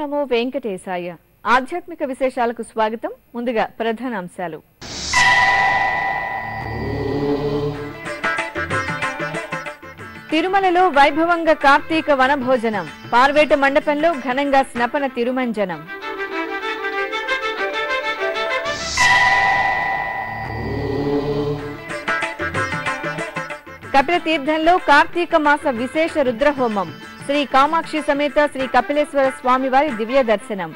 నమో వెంకటేశాయ. ఆధ్యాత్మిక విశేషాలకు స్వాగతం. ముందుగా ప్రధానాంశాలు. తిరుమలలో వైభవంగా కార్తీక వనభోజనం. పార్వేట మండపంలో ఘనంగా స్నపన తిరుమంజనం. కపిల తీర్థంలో కార్తీక మాస విశేష రుద్రహోమం. శ్రీ కామాక్షి సమేత శ్రీ కపిలేశ్వర స్వామివారి దివ్య దర్శనం.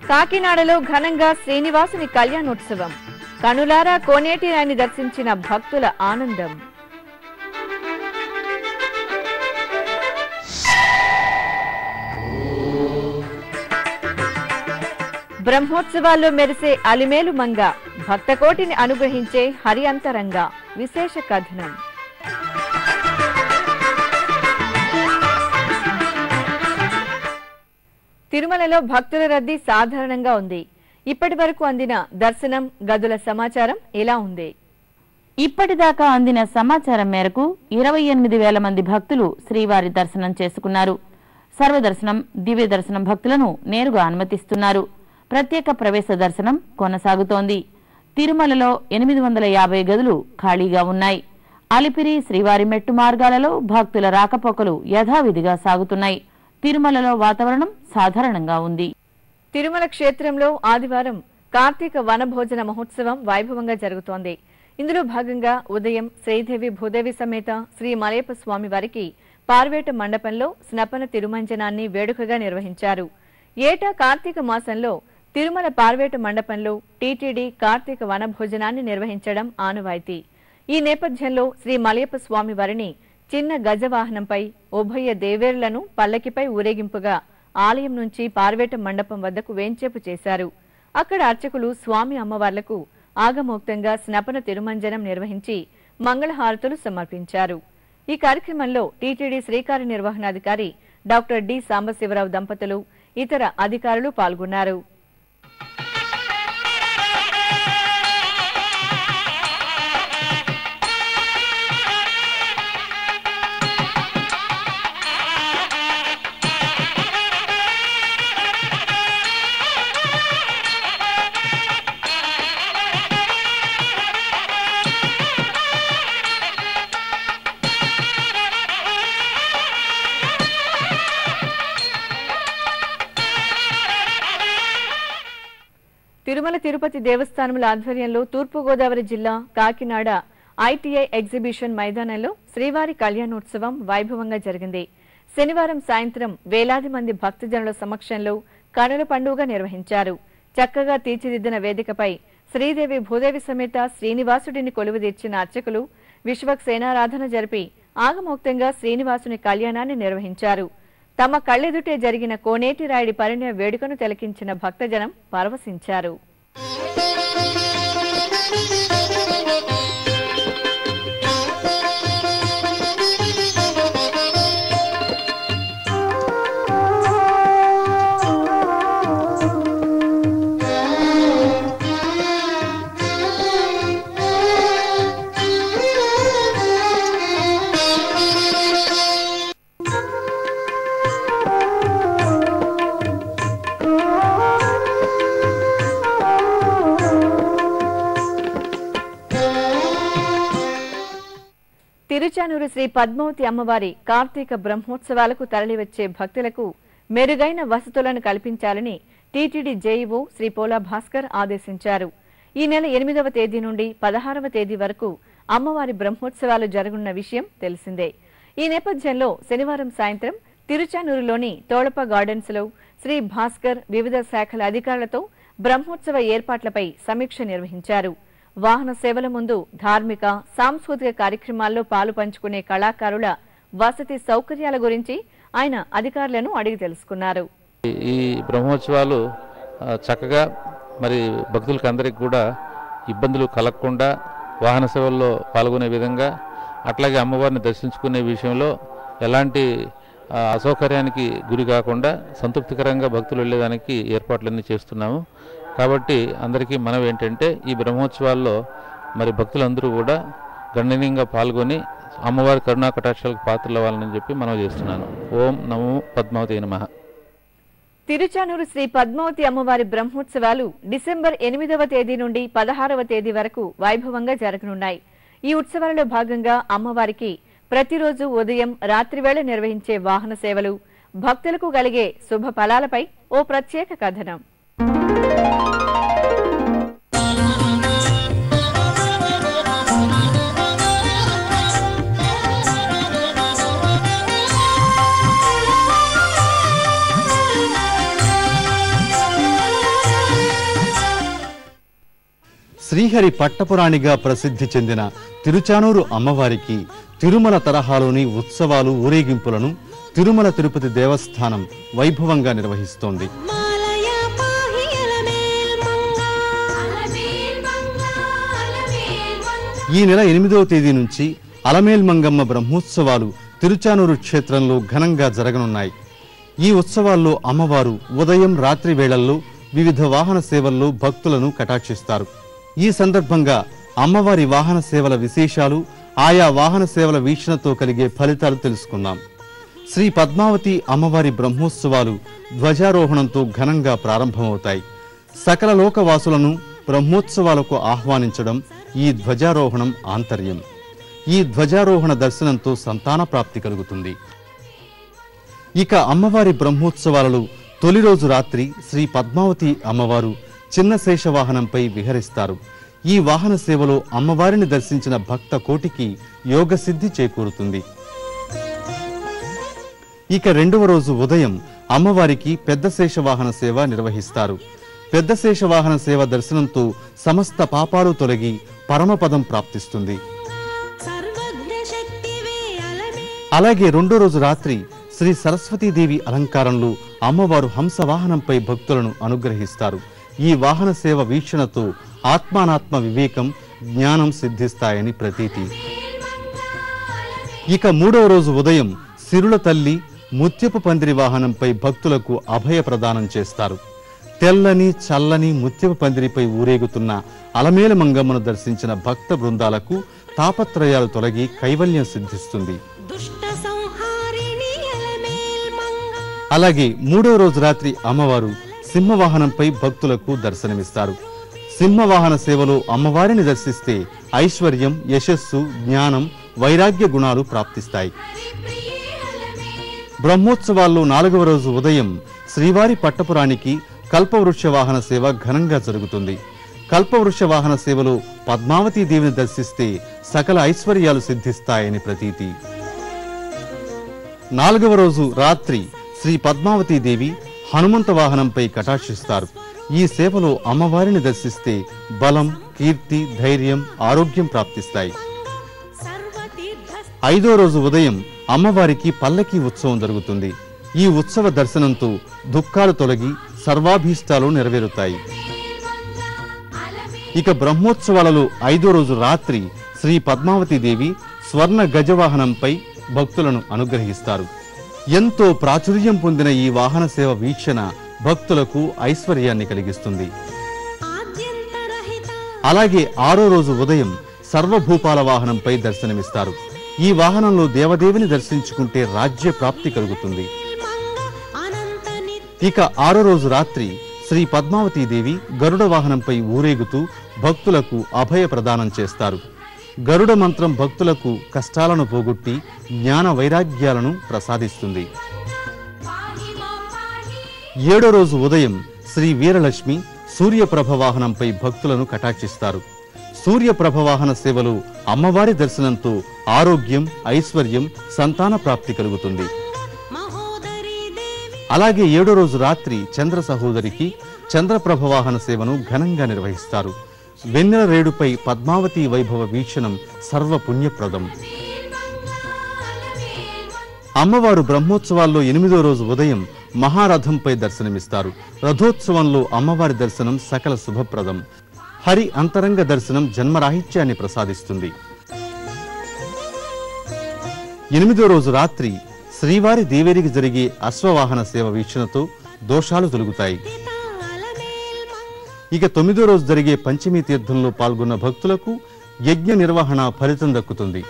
కాకినాడలో ఘనంగా శ్రీనివాసుని కళ్యాణోత్సవం. కనులారా కోనేటి రాయిని దర్శించిన భక్తుల ఆనందం. బ్రహ్మోత్సవాల్లో మెరిసే అలిమేలు మంగ. భక్తకోటిని అనుగ్రహించే హరి అంతరంగా విశేష కథనం. తిరుమలలో భక్తుల రద్దీ సాధారణంగా ఉంది. ఇప్పటి వరకు అందిన దర్శనం గదుల సమాచారం ఎలా ఉంది? ఇప్పటిదాకా అందిన సమాచారం మేరకు 28,000 మంది భక్తులు శ్రీవారి దర్శనం చేసుకున్నారు. సర్వదర్శనం, దివ్య దర్శనం భక్తులను నేరుగా అనుమతిస్తున్నారు. ప్రత్యేక ప్రవేశ దర్శనం కొనసాగుతోంది. తిరుమలలో 850 గదులు ఖాళీగా ఉన్నాయి. అలిపిరి, శ్రీవారి మెట్టు మార్గాలలో భక్తుల రాకపోకలు యథావిధిగా సాగుతున్నాయి. తిరుమలలో వాతావరణం సాధారణంగా ఉంది. తిరుమల క్షేత్రంలో ఆదివారం కార్తీక వనభోజన మహోత్సవం వైభవంగా జరుగుతోంది. ఇందులో భాగంగా ఉదయం శ్రీదేవి భూదేవి సమేత శ్రీ మలయప్ప స్వామి వారికి పార్వేట మండపంలో స్నపన తిరుమంజనాన్ని వేడుకగా నిర్వహించారు. ఏటా కార్తీక మాసంలో తిరుమల పార్వేట మండపంలో టీటీడీ కార్తీక వనభోజనాన్ని నిర్వహించడం ఆనవాయితీ. ఈ నేపథ్యంలో శ్రీ మలయప్ప స్వామి వారిని చిన్న గజవాహనంపై ఉభయ దేవేరులను పల్లకిపై ఊరేగింపుగా ఆలయం నుంచి పార్వేట మండపం వద్దకు వేంచేపు చేశారు. అక్కడ అర్చకులు స్వామి అమ్మవార్లకు ఆగమోక్తంగా స్నపన తిరుమంజనం నిర్వహించి మంగళహారతులు సమర్పించారు. ఈ కార్యక్రమంలో టీటీడీ శ్రీకార్య నిర్వహణాధికారి డాక్టర్ డి సాంబశివరావు దంపతులు, ఇతర అధికారులు పాల్గొన్నారు. తిరుమల తిరుపతి దేవస్థానముల ఆధ్వర్యంలో తూర్పుగోదావరి జిల్లా కాకినాడ ఐటీఐ ఎగ్జిబిషన్ మైదానంలో శ్రీవారి కళ్యాణోత్సవం వైభవంగా జరిగింది. శనివారం సాయంత్రం వేలాది మంది భక్తజనుల సమక్షంలో కనుల పండుగ నిర్వహించారు. చక్కగా తీర్చిదిద్దిన వేదికపై శ్రీదేవి భూదేవి సమేత శ్రీనివాసుడిని కొలువుదీర్చిన అర్చకులు విశ్వక్సేనారాధన జరిపి ఆగమోక్తంగా శ్రీనివాసుని కళ్యాణాన్ని నిర్వహించారు. తమ కళ్ళెదుటే జరిగిన కోనేటి రాయుడి పరిణయ వేడుకను తిలకించిన భక్తజనం పరవశించారు. తిరుచానూరు శ్రీ పద్మావతి అమ్మవారి కార్తీక బ్రహ్మోత్సవాలకు తరలివచ్చే భక్తులకు మెరుగైన వసతులను కల్పించాలని టీటీడీ జేఈఓ శ్రీ పోలా భాస్కర్ ఆదేశించారు. ఈ నెల 8వ తేదీ నుండి 16వ తేదీ వరకు అమ్మవారి బ్రహ్మోత్సవాలు జరగనున్న విషయం తెలిసిందే. ఈ నేపథ్యంలో శనివారం సాయంత్రం తిరుచానూరులోని తోళప గార్డెన్స్ లో శ్రీ భాస్కర్ వివిధ శాఖల అధికారులతో బ్రహ్మోత్సవ ఏర్పాట్లపై సమీక్ష నిర్వహించారు. వాహన సేవల ముందు ధార్మిక, సాంస్కృతిక కార్యక్రమాల్లో పాలు పంచుకునే కళాకారుల వసతి సౌకర్యాల గురించి ఆయన అధికారులను అడిగి తెలుసుకున్నారు. ఈ బ్రహ్మోత్సవాలు చక్కగా మరి భక్తులకు అందరికీ కూడా ఇబ్బందులు కలగకుండా వాహన సేవల్లో పాల్గొనే విధంగా, అట్లాగే అమ్మవారిని దర్శించుకునే విషయంలో ఎలాంటి అసౌకర్యానికి గురి కాకుండా సంతృప్తికరంగా భక్తులు వెళ్ళేదానికి ఏర్పాట్లన్నీ చేస్తున్నాము. కాబట్టి అందరికీ మనవి ఏంటంటే ఈ బ్రహ్మోత్సవాల్లో మరి భక్తులందరూ కూడా గణనీయంగా పాల్గొని అమ్మవారి కరుణా కటాక్షాలకు పాత్రలు అవ్వాలని చెప్పి మనం చేస్తున్నాను. ఓం నమో పద్మావతి నమః. తిరుచానూరు శ్రీ పద్మావతి అమ్మవారి బ్రహ్మోత్సవాలు డిసెంబర్ 8వ తేదీ నుండి 16వ తేదీ వరకు వైభవంగా జరగనున్నాయి. ఈ ఉత్సవాలలో భాగంగా అమ్మవారికి ప్రతిరోజు ఉదయం రాత్రివేళ నిర్వహించే వాహన సేవలు, భక్తులకు కలిగే శుభ ఫలాలపై ఓ ప్రత్యేక కథనం. శ్రీహరి పట్టపురాణిగా ప్రసిద్ధి చెందిన తిరుచానూరు అమ్మవారికి తిరుమల తరహాలోని ఉత్సవాలు, ఊరేగింపులను తిరుమల తిరుపతి దేవస్థానం వైభవంగా నిర్వహిస్తోంది. ఈ నెల 8వ తేదీ నుంచి అలమేల్ మంగమ్మ బ్రహ్మోత్సవాలు తిరుచానూరు క్షేత్రంలో ఘనంగా జరగనున్నాయి. ఈ ఉత్సవాల్లో అమ్మవారు ఉదయం, రాత్రి వేళల్లో వివిధ వాహన సేవల్లో భక్తులను కటాక్షిస్తారు. ఈ సందర్భంగా అమ్మవారి వాహన సేవల విశేషాలు, ఆయా వాహన సేవల వీక్షణతో కలిగే ఫలితాలు తెలుసుకుందాం. శ్రీ పద్మావతి అమ్మవారి బ్రహ్మోత్సవాలు ధ్వజారోహణంతో ఘనంగా ప్రారంభమవుతాయి. సకల లోకవాసులను బ్రహ్మోత్సవాలకు ఆహ్వానించడం ఈ ధ్వజారోహణం ఆంతర్యం. ఈ ధ్వజారోహణ దర్శనంతో సంతాన ప్రాప్తి కలుగుతుంది. ఇక అమ్మవారి బ్రహ్మోత్సవాలలో తొలి రోజు రాత్రి శ్రీ పద్మావతి అమ్మవారు చిన్న శేషవాహనంపై విహరిస్తారు. ఈ వాహన సేవలో అమ్మవారిని దర్శించిన భక్త కోటికి యోగసిద్ధి చేకూరుతుంది. ఇక రెండవ రోజు ఉదయం అమ్మవారికి పెద్ద శేషవాహన సేవ నిర్వహిస్తారు. పెద్ద శేషవాహన సేవ దర్శనంతో సమస్త పాపాలు తొలగి పరమపదం ప్రాప్తిస్తుంది. అలాగే రెండో రోజు రాత్రి శ్రీ సరస్వతీదేవి అలంకారంలో అమ్మవారు హంసవాహనంపై భక్తులను అనుగ్రహిస్తారు. ఈ వాహన సేవ వీక్షణతో ఆత్మానాత్మ వివేకం, జ్ఞానం సిద్ధిస్తాయని ప్రతీతి. ఇక మూడవ రోజు ఉదయం సిరుల తల్లి ముత్యపు పందిరి వాహనంపై భక్తులకు అభయ ప్రదానం చేస్తారు. తెల్లని చల్లని ముత్యపు పందిరిపై ఊరేగుతున్న అలమేల మంగమ్మను దర్శించిన భక్త బృందాలకు తాపత్రయాలు తొలగి కైవల్యం సిద్ధిస్తుంది. అలాగే మూడవ రోజు రాత్రి అమ్మవారు సింహవాహనంపై భక్తులకు దర్శనమిస్తారు. సింహవాహన సేవలో అమ్మవారిని దర్శిస్తే ఐశ్వర్యం, యశస్సు, జ్ఞానం, వైరాగ్య గుణాలు ప్రాప్తిస్తాయి. బ్రహ్మోత్సవాల్లో 4వ రోజు ఉదయం శ్రీవారి పట్టపురానికి కల్పవృక్ష వాహన సేవ ఘనంగా జరుగుతుంది. కల్పవృక్ష వాహన సేవలో పద్మావతీ దేవిని దర్శిస్తే సకల ఐశ్వర్యాలు సిద్ధిస్తాయని ప్రతీతి. 4వ రోజు రాత్రి శ్రీ పద్మావతీ దేవి హనుమంత వాహనంపై కటాక్షిస్తారు. ఈ సేవలో అమ్మవారిని దర్శిస్తే బలం, కీర్తి, ధైర్యం, ఆరోగ్యం ప్రాప్తిస్తాయి. 5వ రోజు ఉదయం అమ్మవారికి పల్లకి ఉత్సవం జరుగుతుంది. ఈ ఉత్సవ దర్శనంతో దుఃఖాలు తొలగి సర్వాభీష్టాలు నెరవేరుతాయి. ఇక బ్రహ్మోత్సవాలలో 5వ రోజు రాత్రి శ్రీ పద్మావతీ దేవి స్వర్ణ గజవాహనంపై భక్తులను అనుగ్రహిస్తారు. ఎంతో ప్రాచుర్యం పొందిన ఈ వాహన సేవ వీక్షణ భక్తులకు ఐశ్వర్యాన్ని కలిగిస్తుంది. అలాగే 6వ రోజు ఉదయం సర్వభూపాల వాహనంపై దర్శనమిస్తారు. ఈ వాహనంలో దేవదేవిని దర్శించుకుంటే రాజ్య ప్రాప్తి కలుగుతుంది. ఇక 6వ రోజు రాత్రి శ్రీ పద్మావతీ దేవి గరుడ వాహనంపై ఊరేగుతూ భక్తులకు అభయ ప్రదానం చేస్తారు. గరుడ మంత్రం భక్తులకు కష్టాలను పోగొట్టి జ్ఞాన వైరాగ్యాలను ప్రసాదిస్తుంది. 7వ రోజు ఉదయం శ్రీ వీరలక్ష్మి సూర్యప్రభ వాహనంపై భక్తులను కటాక్షిస్తారు. సూర్యప్రభ వాహన సేవలో అమ్మవారి దర్శనంతో ఆరోగ్యం, ఐశ్వర్యం, సంతాన ప్రాప్తి కలుగుతుంది. అలాగే 7వ రోజు రాత్రి చంద్ర సహోదరికి చంద్రప్రభ వాహన సేవను ఘనంగా నిర్వహిస్తారు. వెన్నెల రేడుపై పద్మావతి వైభవ వీక్షణం సర్వపుణ్యప్రదం. అమ్మవారు బ్రహ్మోత్సవాల్లో 8వ రోజు ఉదయం మహారథంపై దర్శనమిస్తారు. రథోత్సవంలో అమ్మవారి దర్శనం సకల శుభప్రదం. హరి అంతరంగ దర్శనం జన్మరాహిత్యాన్ని ప్రసాదిస్తుంది. 8వ రోజు రాత్రి శ్రీవారి దేవేరికి జరిగే అశ్వవాహన సేవ వీక్షణతో దోషాలు తొలగుతాయి. ఇక 9వ రోజు జరిగే పంచమీ తీర్థంలో పాల్గొన్న భక్తులకు యజ్ఞ నిర్వహణ ఫలితం దక్కుతుంది.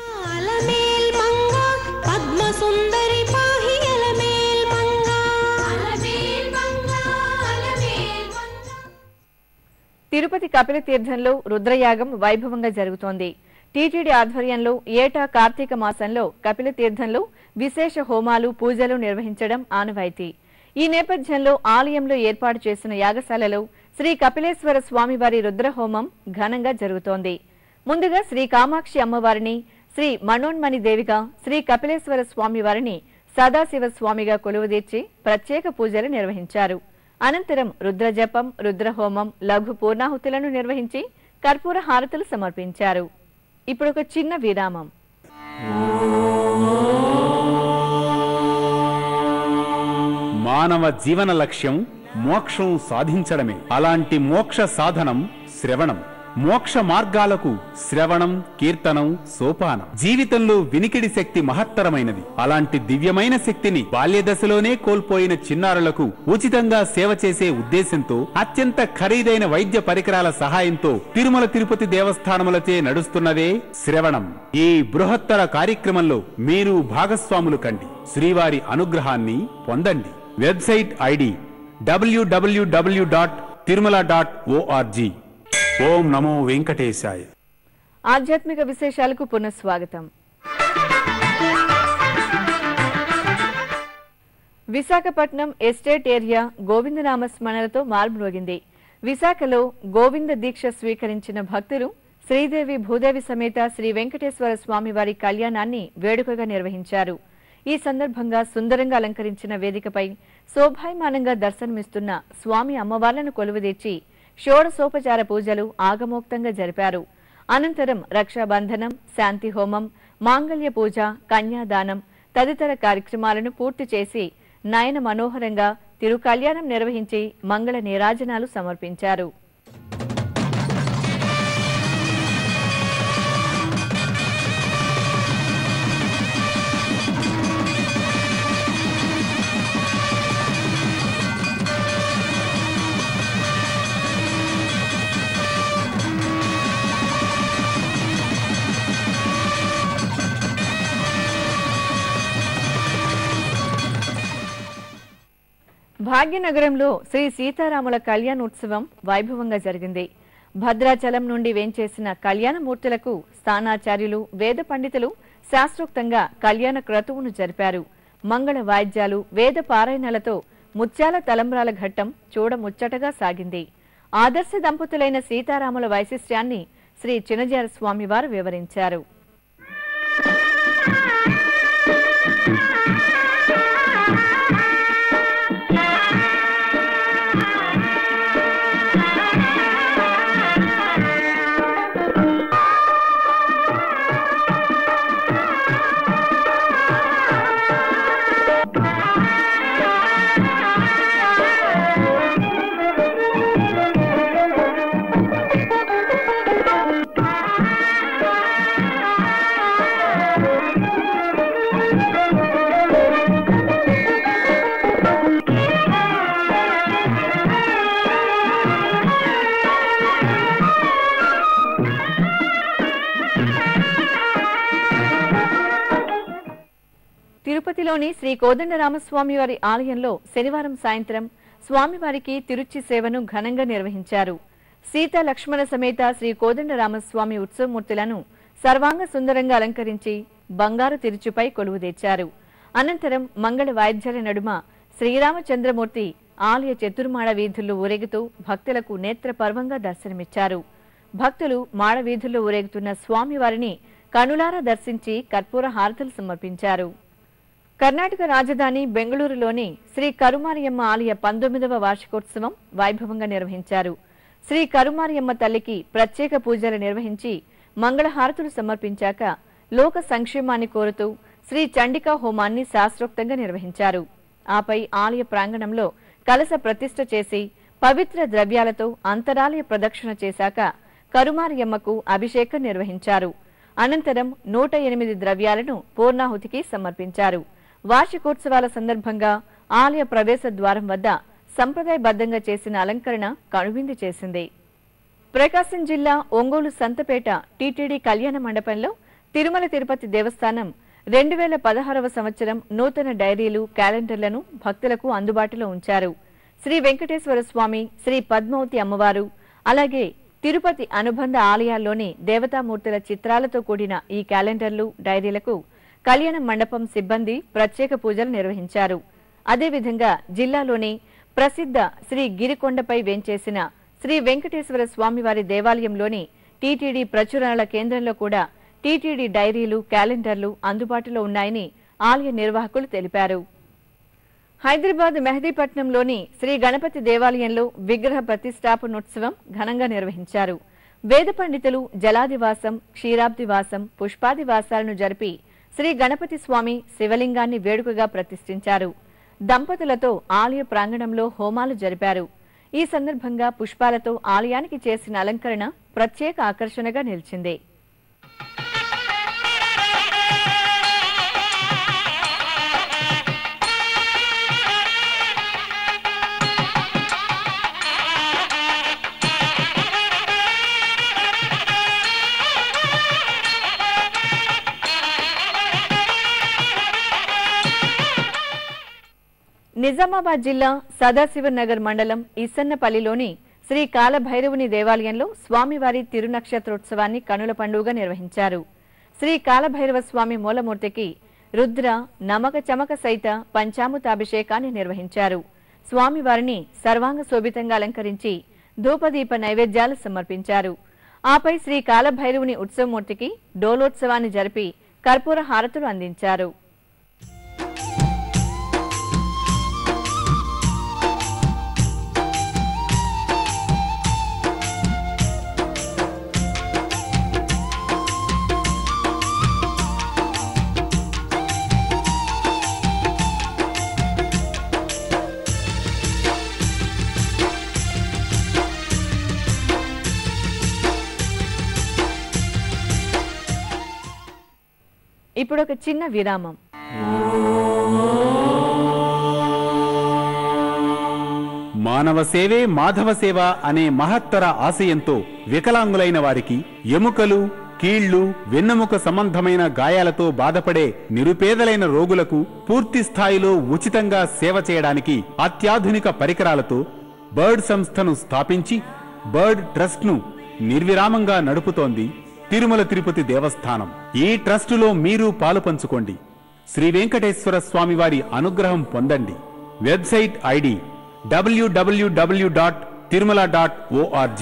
తిరుపతి కపిల తీర్థంలో రుద్రయాగం వైభవంగా జరుగుతోంది. టీటీడీ ఆధ్వర్యంలో ఏటా కార్తీక మాసంలో కపిల తీర్థంలో విశేష హోమాలు, పూజలు నిర్వహించడం ఆనవాయితీ. ఈ నేపథ్యంలో ఆలయంలో ఏర్పాటు చేసిన యాగశాలలో శ్రీ కపిలేశ్వర స్వామివారి రుద్రహోమం ఘనంగా జరుగుతోంది. ముందుగా శ్రీ కామాక్షి అమ్మవారిని, శ్రీ మనోన్మణి దేవిగా, శ్రీ కపిలేశ్వర స్వామివారిని సదాశివ స్వామిగా కొలువుదీర్చి ప్రత్యేక పూజలు నిర్వహించారు. అనంతరం రుద్రజపం, రుద్రహోమం, లఘు పూర్ణాహుతులను నిర్వహించి కర్పూర హారతులు సమర్పించారు. ఇప్పుడు ఒక చిన్న విరామం. మానవ జీవన లక్ష్యం మోక్షం సాధించడమే. అలాంటి మోక్ష సాధనం శ్రవణం. మోక్ష మార్గాలకు శ్రవణం, కీర్తనం సోపానం. జీవితంలో వినికిడి శక్తి మహత్తరమైనది. అలాంటి దివ్యమైన శక్తిని బాల్యదశలోనే కోల్పోయిన చిన్నారులకు ఉచితంగా సేవ చేసే ఉద్దేశంతో అత్యంత ఖరీదైన వైద్య పరికరాల సహాయంతో తిరుమల తిరుపతి దేవస్థానములచే నడుస్తున్నదే శ్రవణం. ఈ బృహత్తర కార్యక్రమంలో మీరు భాగస్వాములు కండి, శ్రీవారి అనుగ్రహాన్ని పొందండి. Website ID www.tirumala.org. ఓం నమో వెంకటేశాయ. ఆధ్యాత్మిక విశేషాలకు పునఃస్వాగతం. విశాఖపట్నం ఎస్టేట్ ఏరియా గోవిందనామ స్మరణలతో మార్మోగింది. విశాఖలో గోవింద దీక్ష స్వీకరించిన భక్తులు శ్రీదేవి భూదేవి సమేత శ్రీ వెంకటేశ్వర స్వామివారి కళ్యాణాన్ని వేడుకగా నిర్వహించారు. ఈ సందర్భంగా సుందరంగా అలంకరించిన వేదికపై శోభాయమానంగా దర్శనమిస్తున్న స్వామి అమ్మవార్లను కొలువుదీర్చి షోడశోపచార పూజలు ఆగమోక్తంగా జరిపారు. అనంతరం రక్షాబంధనం, శాంతి హోమం, మాంగళ్య పూజ, కన్యాదానం తదితర కార్యక్రమాలను పూర్తి చేసి నయన మనోహరంగా తిరుకళ్యాణం నిర్వహించి మంగళ నీరాజనాలు సమర్పించారు. భాగ్యనగరంలో శ్రీ సీతారాముల కళ్యాణోత్సవం వైభవంగా జరిగింది. భద్రాచలం నుండి వేంచేసిన కళ్యాణమూర్తులకు స్థానాచార్యులు, వేద పండితులు శాస్త్రోక్తంగా కళ్యాణ క్రతువును జరిపారు. మంగళ వాయిద్యాలు, వేద పారాయణలతో ముత్యాల తలంబ్రాల ఘట్టం చూడముచ్చటగా సాగింది. ఆదర్శ దంపతులైన సీతారాముల వైశిష్ట్యాన్ని శ్రీ చినజార స్వామివారు వివరించారు. తిరుపతిలోని శ్రీ కోదండరామస్వామి వారి ఆలయంలో శనివారం సాయంత్రం స్వామివారికి తిరుచి సేవను ఘనంగా నిర్వహించారు. సీతా లక్ష్మణ సమేత శ్రీ కోదండరామస్వామి ఉత్సవమూర్తులను సర్వాంగ సుందరంగా అలంకరించి బంగారు తిరుచుపై కొలువుదీర్చారు. అనంతరం మంగళ వాయిద్యాల నడుమ శ్రీరామచంద్రమూర్తి ఆలయ చతుర్మాడ వీధుల్లో ఊరేగుతూ భక్తులకు నేత్ర పర్వంగా దర్శనమిచ్చారు. భక్తులు మాడ వీధుల్లో ఊరేగుతున్న స్వామివారిని కనులారా దర్శించి కర్పూర హారతులు సమర్పించారు. కర్ణాటక రాజధాని బెంగళూరులోని శ్రీ కరుమారియమ్మ ఆలయ 19వ వార్షికోత్సవం వైభవంగా నిర్వహించారు. శ్రీ కరుమారియమ్మ తల్లికి ప్రత్యేక పూజలు నిర్వహించి మంగళహారతులు సమర్పించాక లోక సంక్షేమాన్ని కోరుతూ శ్రీ చండికా హోమాన్ని శాస్త్రోక్తంగా నిర్వహించారు. ఆపై ఆలయ ప్రాంగణంలో కలశ ప్రతిష్ఠ చేసి పవిత్ర ద్రవ్యాలతో అంతరాలయ ప్రదక్షిణ చేశాక కరుమారియమ్మకు అభిషేకం నిర్వహించారు. అనంతరం 108 ద్రవ్యాలను పూర్ణాహుతికి సమర్పించారు. వార్షికోత్సవాల సందర్భంగా ఆలయ ప్రవేశ ద్వారం వద్ద సంప్రదాయబద్ధంగా చేసిన అలంకరణ కనువిందు చేసింది. ప్రకాశం జిల్లా ఒంగోలు సంతపేట టీటీడీ కళ్యాణ మండపంలో తిరుమల తిరుపతి దేవస్థానం 2016వ సంవత్సరం నూతన డైరీలు, క్యాలెండర్లను భక్తులకు అందుబాటులో ఉంచారు. శ్రీ వెంకటేశ్వర స్వామి, శ్రీ పద్మావతి అమ్మవారు, అలాగే తిరుపతి అనుబంధ ఆలయాల్లోని దేవతామూర్తుల చిత్రాలతో కూడిన ఈ క్యాలెండర్లు, డైరీలకు కళ్యాణ మండపం సిబ్బంది ప్రత్యేక పూజలు నిర్వహించారు. అదేవిధంగా జిల్లాలోని ప్రసిద్ధ శ్రీ గిరికొండపై వేంచేసిన శ్రీ వెంకటేశ్వర స్వామివారి దేవాలయంలోని టీటీడీ ప్రచురణల కేంద్రంలో కూడా టీటీడీ డైరీలు, క్యాలెండర్లు అందుబాటులో ఉన్నాయని ఆలయ నిర్వాహకులు తెలిపారు. హైదరాబాద్ మెహదీపట్నంలోని శ్రీ గణపతి దేవాలయంలో విగ్రహ ప్రతిష్టాపనోత్సవం ఘనంగా నిర్వహించారు. వేద పండితులు జలాదివాసం, క్షీరాబ్దివాసం, పుష్పాదివాసాలను జరిపి శ్రీ గణపతి స్వామి శివలింగాన్ని వేడుకగా ప్రతిష్ఠించారు. దంపతులతో ఆలయ ప్రాంగణంలో హోమాలు జరిపారు. ఈ సందర్భంగా పుష్పాలతో ఆలయానికి చేసిన అలంకరణ ప్రత్యేక ఆకర్షణగా నిలిచింది. నిజామాబాద్ జిల్లా సదాశివనగర్ మండలం ఇసన్నపల్లిలోని శ్రీ కాలభైరవుని దేవాలయంలో స్వామివారి తిరునక్షత్రోత్సవాన్ని కనుల పండుగగా నిర్వహించారు. శ్రీ కాలభైరవ స్వామి మూలమూర్తికి రుద్ర, నమక చమక సైత పంచామృతాభిషేకాన్ని నిర్వహించారు. స్వామివారిని సర్వాంగ శోభితంగా అలంకరించి ధూపదీప నైవేద్యాలు సమర్పించారు. ఆపై శ్రీ కాలభైరవుని ఉత్సవమూర్తికి డోలోత్సవాన్ని జరిపి కర్పూర హారతులు అందించారు. ఇప్పుడు ఒక చిన్న విరామం. మానవ సేవే మాధవ సేవ అనే మహత్తర ఆశయంతో వికలాంగులైన వారికి ఎముకలు, కీళ్లు, వెన్నెముక సంబంధమైన గాయాలతో బాధపడే నిరుపేదలైన రోగులకు పూర్తి స్థాయిలో ఉచితంగా సేవ చేయడానికి అత్యాధునిక పరికరాలతో బర్డ్ సంస్థను స్థాపించి బర్డ్ ట్రస్ట్ ను నిర్విరామంగా నడుపుతోంది తిరుమల తిరుపతి దేవస్థానం. ఈ ట్రస్టులో మీరు పాలు పంచుకోండి. శ్రీ వెంకటేశ్వర స్వామివారి అనుగ్రహం పొందండి. Website ID www.tirumala.org.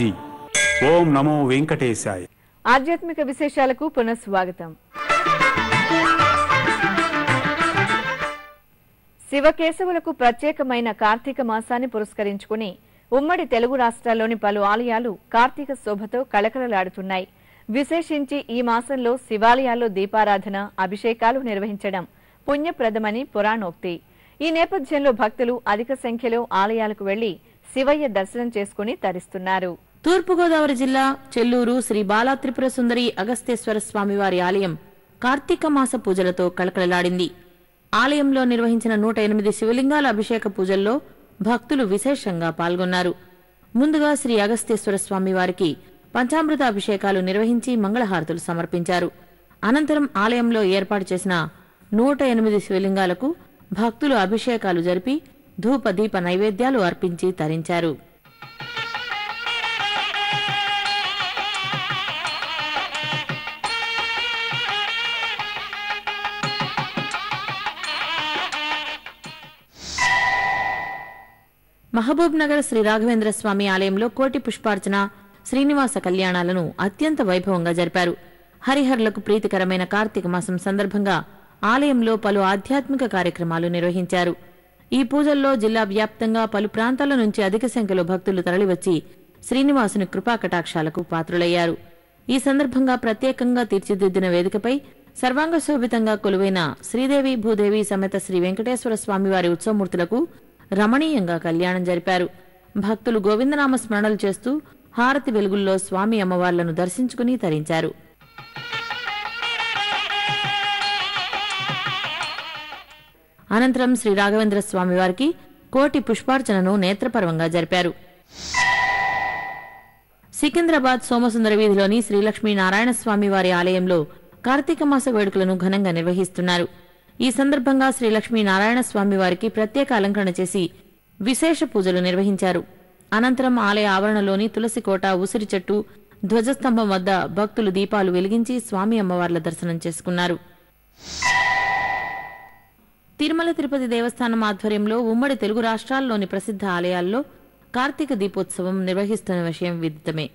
ఓం నమో వెంకటేశాయ. ఆధ్యాత్మిక విశేషాలకు పునఃస్వాగతం. శివకేశవులకు ప్రత్యేకమైన కార్తీక మాసాన్ని పురస్కరించుకుని ఉమ్మడి తెలుగు రాష్ట్రాల్లోని పలు ఆలయాలు కార్తీక శోభతో కళకళలాడుతున్నాయి. విశేషించి ఈ మాసంలో శివాలయాల్లో దీపారాధన, అభిషేకాలు నిర్వహించడం పుణ్యప్రదమని పురాణోక్తి. ఈ నేపథ్యంలో భక్తులు అధిక సంఖ్యలో ఆలయాలకు వెళ్లి శివయ్య దర్శనం చేసుకుని తరిస్తున్నారు. తూర్పుగోదావరి జిల్లా చెల్లూరు శ్రీ బాలా త్రిపుర సుందరి అగస్తేశ్వర స్వామివారి ఆలయం కార్తీక మాస పూజలతో కళకళలాడింది. ఆలయంలో నిర్వహించిన 108 శివలింగాల అభిషేక పూజల్లో భక్తులు విశేషంగా పాల్గొన్నారు. ముందుగా శ్రీ అగస్తేశ్వర స్వామివారికి పంచామృత అభిషేకాలు నిర్వహించి మంగళహారతులు సమర్పించారు. అనంతరం ఆలయంలో ఏర్పాటు చేసిన 108 శివలింగాలకు భక్తులు అభిషేకాలు జరిపి ధూప దీప నైవేద్యాలు అర్పించి తరించారు. మహబూబ్ నగర్ శ్రీ రాఘవేంద్ర స్వామి ఆలయంలో కోటి పుష్పార్చన, శ్రీనివాస కళ్యాణాలను అత్యంత వైభవంగా జరిపారు. హరిహరులకు ప్రీతికరమైన కార్తీక మాసం సందర్భంగా ఆలయంలో పలు ఆధ్యాత్మిక కార్యక్రమాలు నిర్వహించారు. ఈ పూజల్లో జిల్లా వ్యాప్తంగా పలు ప్రాంతాల నుంచి అధిక సంఖ్యలో భక్తులు తరలివచ్చి శ్రీనివాసుని కృపాకటాక్షాలకు పాత్రులయ్యారు. ఈ సందర్భంగా ప్రత్యేకంగా తీర్చిదిద్దిన వేదికపై సర్వాంగ శోభితంగా కొలువైన శ్రీదేవి భూదేవి సమేత శ్రీ వెంకటేశ్వర స్వామివారి ఉత్సవమూర్తులకు రమణీయంగా కళ్యాణం జరిపారు. భక్తులు గోవిందనామ స్మరణలు చేస్తూ హారతి వెలుగుల్లో స్వామి అమ్మవార్లను దర్శించుకుని తరించారు. అనంతరం శ్రీ రాఘవేంద్ర స్వామివారికి కోటి పుష్పార్చనను నేత్రపర్వంగా జరిపారు. సికింద్రాబాద్ సోమసుందర వీధిలోని శ్రీలక్ష్మీనారాయణ స్వామి వారి ఆలయంలో కార్తీక మాస వేడుకలను ఘనంగా నిర్వహిస్తున్నారు. ఈ సందర్భంగా శ్రీలక్ష్మీనారాయణ స్వామి వారికి ప్రత్యేక అలంకరణ చేసి విశేష పూజలు నిర్వహించారు. అనంతరం ఆలయ ఆవరణలోని తులసికోట, ఉసిరి చెట్టు, ధ్వజస్తంభం వద్ద భక్తులు దీపాలు వెలిగించి స్వామి అమ్మవార్ల దర్శనం చేసుకున్నారు. తిరుమల తిరుపతి దేవస్థానం ఆధ్వర్యంలో ఉమ్మడి తెలుగు రాష్ట్రాల్లోని ప్రసిద్ధ ఆలయాల్లో కార్తీక దీపోత్సవం నిర్వహిస్తున్న విషయం విదితమే.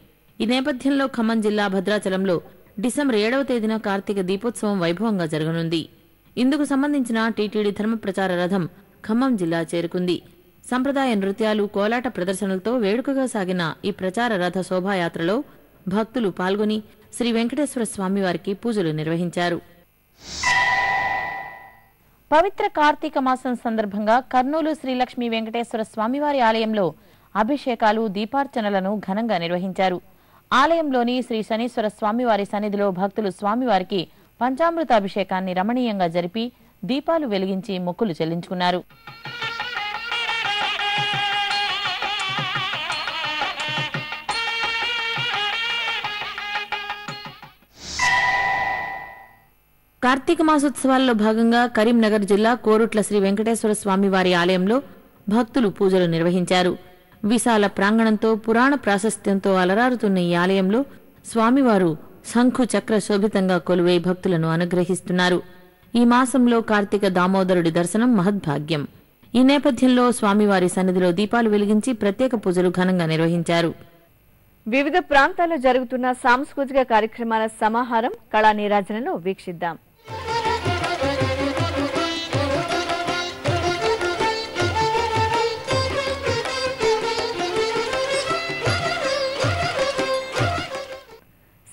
ఈ నేపథ్యంలో ఖమ్మం జిల్లా భద్రాచలంలో డిసెంబర్ 7వ తేదీన కార్తీక దీపోత్సవం వైభవంగా జరగనుంది. ఇందుకు సంబంధించిన టీటీడీ ధర్మ ప్రచార రథం ఖమ్మం జిల్లా చేరుకుంది. సంప్రదాయ నృత్యాలు, కోలాట ప్రదర్శనలతో వేడుకగా సాగిన ఈ ప్రచార రథ శోభాయాత్రలో భక్తులు పాల్గొని శ్రీ వెంకటేశ్వర స్వామివారికి పూజలు నిర్వహించారు. పవిత్ర కార్తీక మాసం సందర్భంగా కర్నూలు శ్రీలక్ష్మీ వెంకటేశ్వర స్వామివారి ఆలయంలో అభిషేకాలు, దీపార్చనలను ఘనంగా నిర్వహించారు. ఆలయంలోని శ్రీ శనీశ్వర స్వామివారి సన్నిధిలో భక్తులు స్వామివారికి పంచామృతాభిషేకాన్ని రమణీయంగా జరిపి దీపాలు వెలిగించి మొక్కులు చెల్లించుకున్నారు. కార్తీక మాసోత్సవాల్లో భాగంగా కరీంనగర్ జిల్లా కోరుట్ల శ్రీ వెంకటేశ్వర స్వామివారి ఆలయంలో భక్తులు పూజలు నిర్వహించారు. విశాల ప్రాంగణంతో పురాణ ప్రాశస్త్యంతో అలరారుతున్న ఈ ఆలయంలో స్వామివారు శంఖు చక్ర శోభితంగా కొలువై భక్తులను అనుగ్రహిస్తున్నారు. ఈ మాసంలో కార్తీక దామోదరుడి దర్శనం మహద్భాగ్యం. ఈ నేపథ్యంలో స్వామివారి సన్నిధిలో దీపాలు వెలిగించి ప్రత్యేక పూజలు ఘనంగా నిర్వహించారు. వివిధ ప్రాంతాల్లో జరుగుతున్న సాంస్కృతిక కార్యక్రమాల సమాహారం కళా నీరాజనలో వీక్షిద్దాం.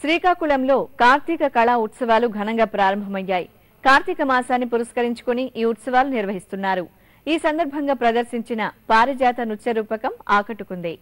శ్రీకాకుళంలో కార్తీక కళా ఉత్సవాలు ఘనంగా ప్రారంభమయ్యాయి. కార్తీక మాసాన్ని పురస్కరించుకుని ఈ ఉత్సవాలు నిర్వహిస్తున్నారు. ఈ సందర్భంగా ప్రదర్శించిన పారిజాత నృత్య రూపకం ఆకట్టుకుంది.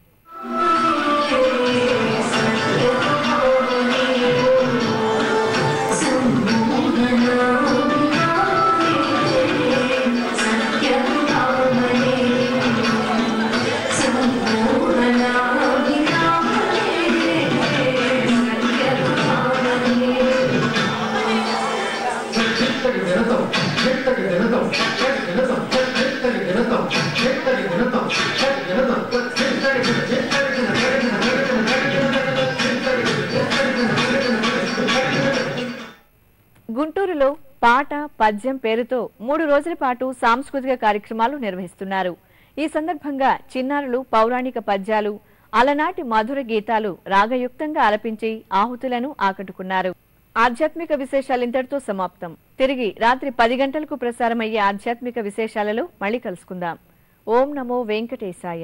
గుంటూరులో పాట పద్యం పేరుతో 3 రోజుల పాటు సాంస్కృతిక కార్యక్రమాలు నిర్వహిస్తున్నారు. ఈ సందర్భంగా చిన్నారులు పౌరాణిక పద్యాలు, అలనాటి మధుర గీతాలు రాగయుక్తంగా ఆలపించి ఆహుతులను ఆకట్టుకున్నారు. ఆధ్యాత్మిక విశేషాలు ఇంతటితో సమాప్తం. తిరిగి రాత్రి 10 గంటలకు ప్రసారమయ్యే ఆధ్యాత్మిక విశేషాలలో మళ్ళీ కలుసుకుందాం. ఓం నమో వెంకటేశాయ.